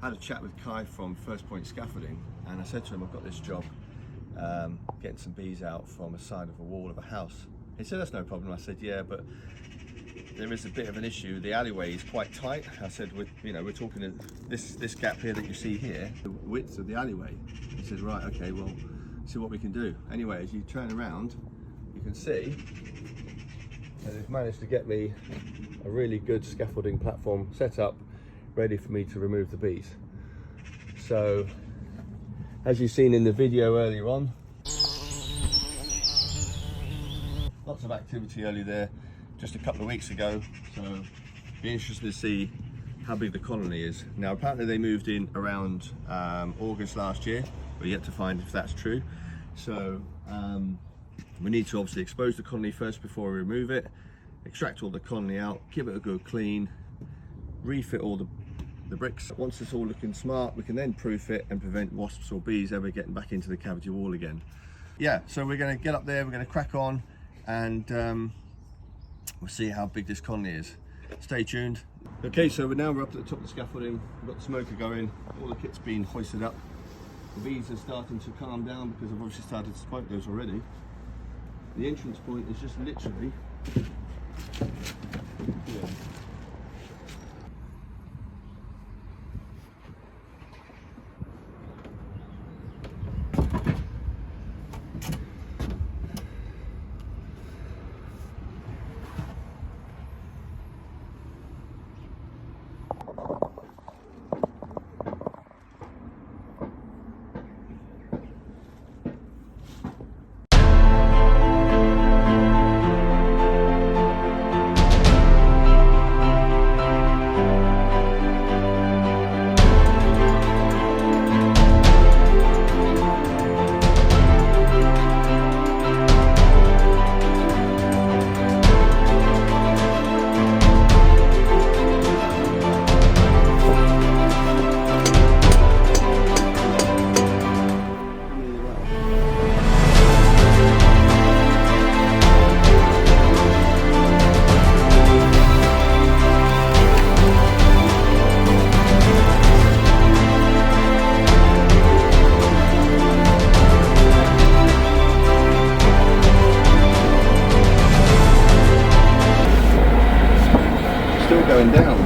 I had a chat with Kai from First Point Scaffolding, and I said to him, I've got this job getting some bees out from the side of a wall of a house. He said, that's no problem. I said, yeah, but there is a bit of an issue. The alleyway is quite tight. I said, we're talking this gap here that you see here, the width of the alleyway. He said, right, okay, well, see what we can do. Anyway, as you turn around, you can see that they've managed to get me a really good scaffolding platform set up, ready for me to remove the bees. So, as you've seen in the video earlier on, lots of activity early there, just a couple of weeks ago. So, be interested to see how big the colony is. Now, apparently they moved in around August last year. We're yet to find if that's true. So, we need to obviously expose the colony first before we remove it, extract all the colony out, give it a good clean, refit all the bricks. Once it's all looking smart, we can then proof it and prevent wasps or bees ever getting back into the cavity wall again. Yeah, so we're going to get up there, we're going to crack on, and we'll see how big this colony is. Stay tuned. Okay, so we're up at the top of the scaffolding. We've got the smoker going, all the kit's been hoisted up. The bees are starting to calm down because I've obviously started to smoke those already. The entrance point is just literally here. Going down.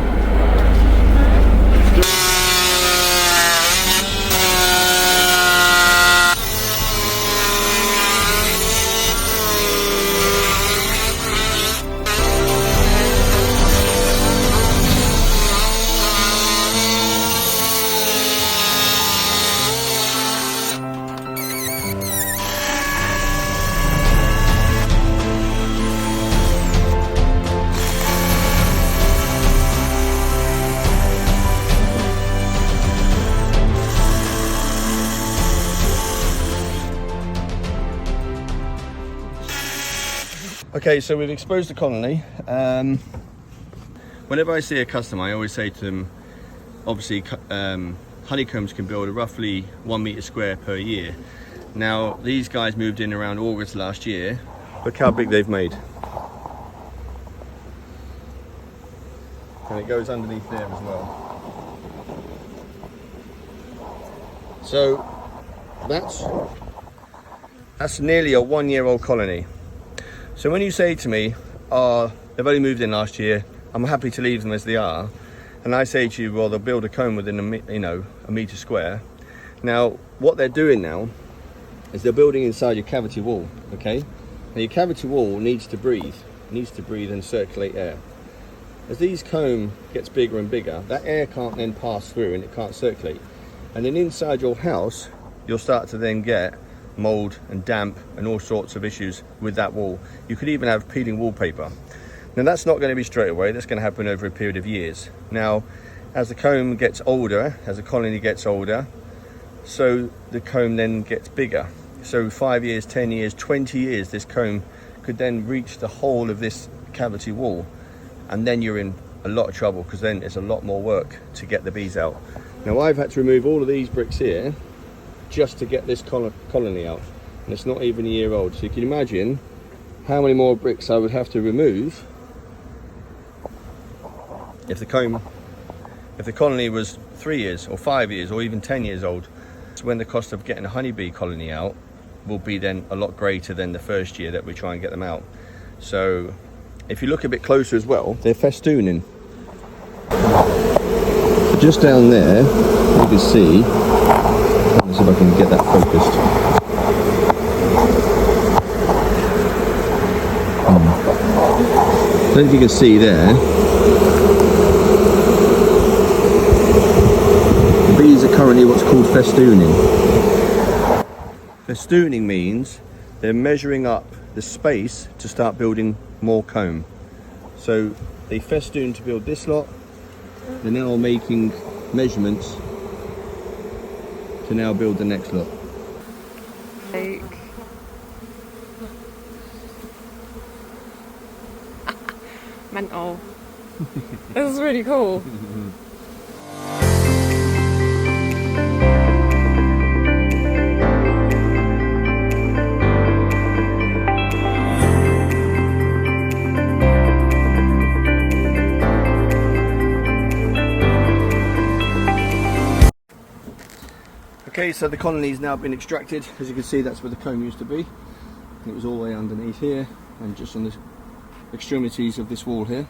Okay, so we've exposed the colony. Whenever I see a customer, I always say to them, obviously honeycombs can build a roughly 1 metre square per year. Now, these guys moved in around August last year. Look how big they've made. And it goes underneath there as well. So that's nearly a 1 year old colony. So when you say to me, they've only moved in last year, I'm happy to leave them as they are, and I say to you, well, they'll build a comb within a metre square. Now, what they're doing now is they're building inside your cavity wall, okay? Now, your cavity wall needs to breathe and circulate air. As these comb gets bigger and bigger, that air can't then pass through and it can't circulate. And then inside your house, you'll start to then get mold and damp and all sorts of issues with that wall. You could even have peeling wallpaper. Now, that's not going to be straight away, that's going to happen over a period of years. Now, as the comb gets older, as the colony gets older, so the comb then gets bigger. So 5 years, 10 years, 20 years, this comb could then reach the whole of this cavity wall, and then you're in a lot of trouble, because then it's a lot more work to get the bees out. Now, I've had to remove all of these bricks here just to get this colony out, and it's not even a year old. So you can imagine how many more bricks I would have to remove if the comb If the colony was 3 years or 5 years or even 10 years old, so when the cost of getting a honeybee colony out will be then a lot greater than the first year that we try and get them out. So if you look a bit closer as well, they're festooning. Just down there, you can see, let's see if I can get that focused. I don't know if you can see there, the bees are currently what's called festooning. Festooning means they're measuring up the space to start building more comb. So they festoon to build this lot. They're now making measurements to now build the next lot. Mental. This is really cool. Okay, so the colony's now been extracted. As you can see, that's where the comb used to be. It was all the way underneath here and just on the extremities of this wall here.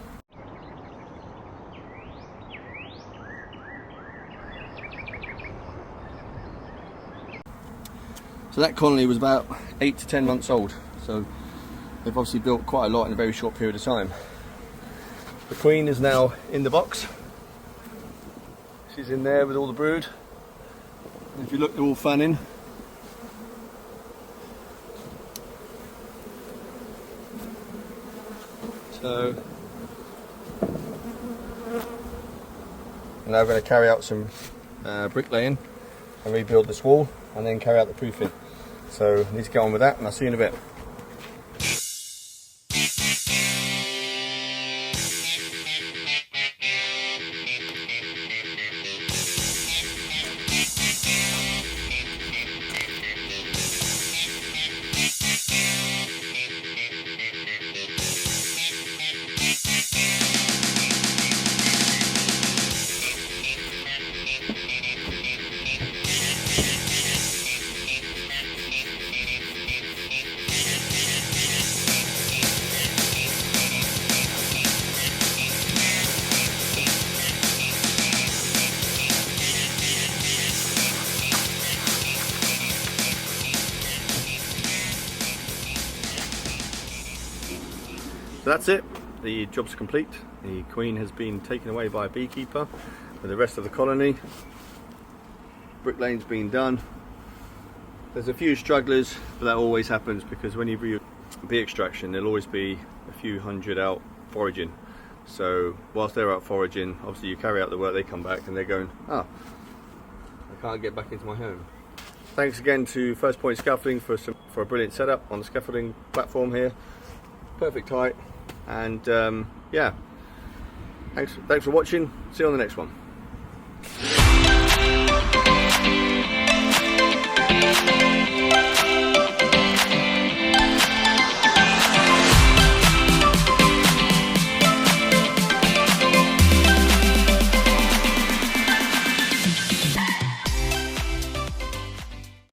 So that colony was about 8 to 10 months old. So they've obviously built quite a lot in a very short period of time. The queen is now in the box. She's in there with all the brood. If you look, they're all fanning. So now we're going to carry out some bricklaying and rebuild this wall and then carry out the proofing. So I need to get on with that and I'll see you in a bit. So that's it, the job's complete. The queen has been taken away by a beekeeper with the rest of the colony. Bricklaying's been done. There's a few strugglers, but that always happens because when you do bee extraction, there'll always be a few hundred out foraging. So whilst they're out foraging, obviously you carry out the work, they come back and they're going, oh, I can't get back into my home. Thanks again to First Point Scaffolding for a brilliant setup on the scaffolding platform here. Perfect height. And yeah, thanks for watching. See you on the next one.